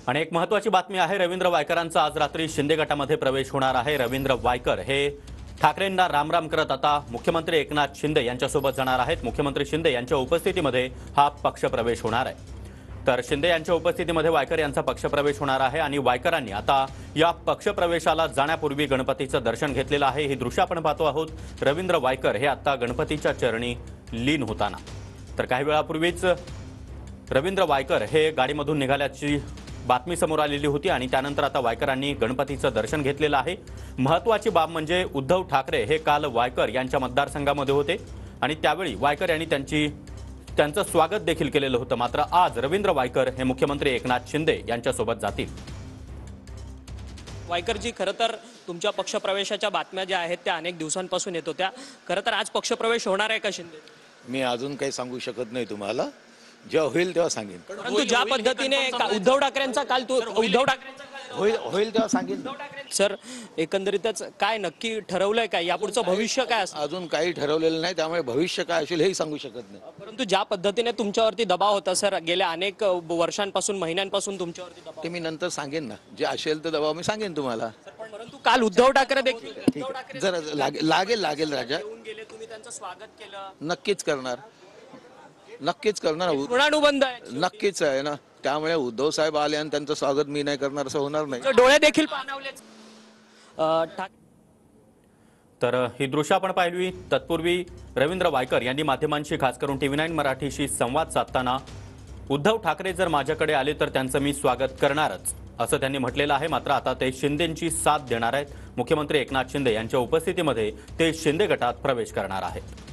आणि एक महत्त्वाची बातमी आहे, रवींद्र वायकरांचा आज रात्री शिंदे गटामध्ये प्रवेश होणार आहे। रवींद्र वायकर हे ठाकरेंना रामराम करत आता मुख्यमंत्री एकनाथ शिंदे यांच्यासोबत जाणार आहेत। मुख्यमंत्री शिंदे यांच्या उपस्थितीमध्ये हा पक्षप्रवेश होणार आहे। तर शिंदे यांच्या उपस्थितीमध्ये वायकर यांचा पक्षप्रवेश होणार आहे आणि वायकरांनी आता या पक्षप्रवेशाला जाण्यापूर्वी गणपतीचं दर्शन घेतलेलं आहे। ही दृश्य आपण पाहतो आहोत। रवींद्र वायकर हे आता गणपतीच्या चरणी लीन होताना, तर काही वेळापूर्वीच रवींद्र वायकर हे गाडीमधून निघाल्याची बातमी समोर आलेली होती आणि त्यानंतर आता वायकरांनी गणपतीचं दर्शन घेतलेलं आहे। महत्त्वाची बाब म्हणजे उद्धव ठाकरे हे काल वायकर यांच्या मतदारसंघामध्ये होते आणि त्यावेळी वायकर यांनी त्यांचं स्वागत देखील केलेलं होतं। मात्र आज रवींद्र वायकर हे मुख्यमंत्री एकनाथ शिंदे यांच्यासोबत जातील। वायकरजी, खरं तर तुमच्या पक्षप्रवेशाच्या बातम्या ज्या आहेत त्या अनेक दिवसांपासून येत होत्या। खरं तर आज पक्षप्रवेश होणार आहे का शिंदे? मी अजून काही सांगू शकत नाही तुम्हाला, जेव्हा होईल तेव्हा सांगेन। परंतु ज्या पद्धतीने उद्धव ठाकरेंचा काल होईल तेव्हा सांगेन। सर, एकंदरीतच काय नक्की ठरवलंय काय, यापुढचं भविष्य काय असणार? अजून काही ठरवलेलं नाही, त्यामुळे भविष्य काय असेल हेही सांगू शकत नाही। परंतु ज्या पद्धतीने तुमच्यावरती दबाव होता सर, गेल्या अनेक वर्षांपासून, महिन्यांपासून तुमच्यावरती दबाव, ते मी नंतर सांगेन ना, जे असेल तर दबाव मी सांगेन तुम्हाला। परंतु काल उद्धव ठाकरे देखील जरा लागेल राजा, येऊन गेले, तुम्ही त्यांचं स्वागत केलं। नक्कीच करणार ऋणानुबंध आहे, नक्कीच आहे ना। त्यामुळे उद्धव साहेब आले आणि त्यांचं स्वागत मी नाही करणार असं होणार नाही। डोळे देखील पाणावले। तर ही दृश्य आपण पाहिली। तत्पूर्वी रवींद्र वायकर यांनी माध्यमांशी, खास करून TV9 मराठीशी संवाद साधताना उद्धव ठाकरे जर माझ्याकडे आले तर त्यांचं मी स्वागत करणारच असं त्यांनी म्हटलेलं आहे। मात्र आता ते शिंदेंची साथ देणार आहेत। मुख्यमंत्री एकनाथ शिंदे यांच्या उपस्थितीमध्ये ते शिंदे गटात प्रवेश करणार आहेत।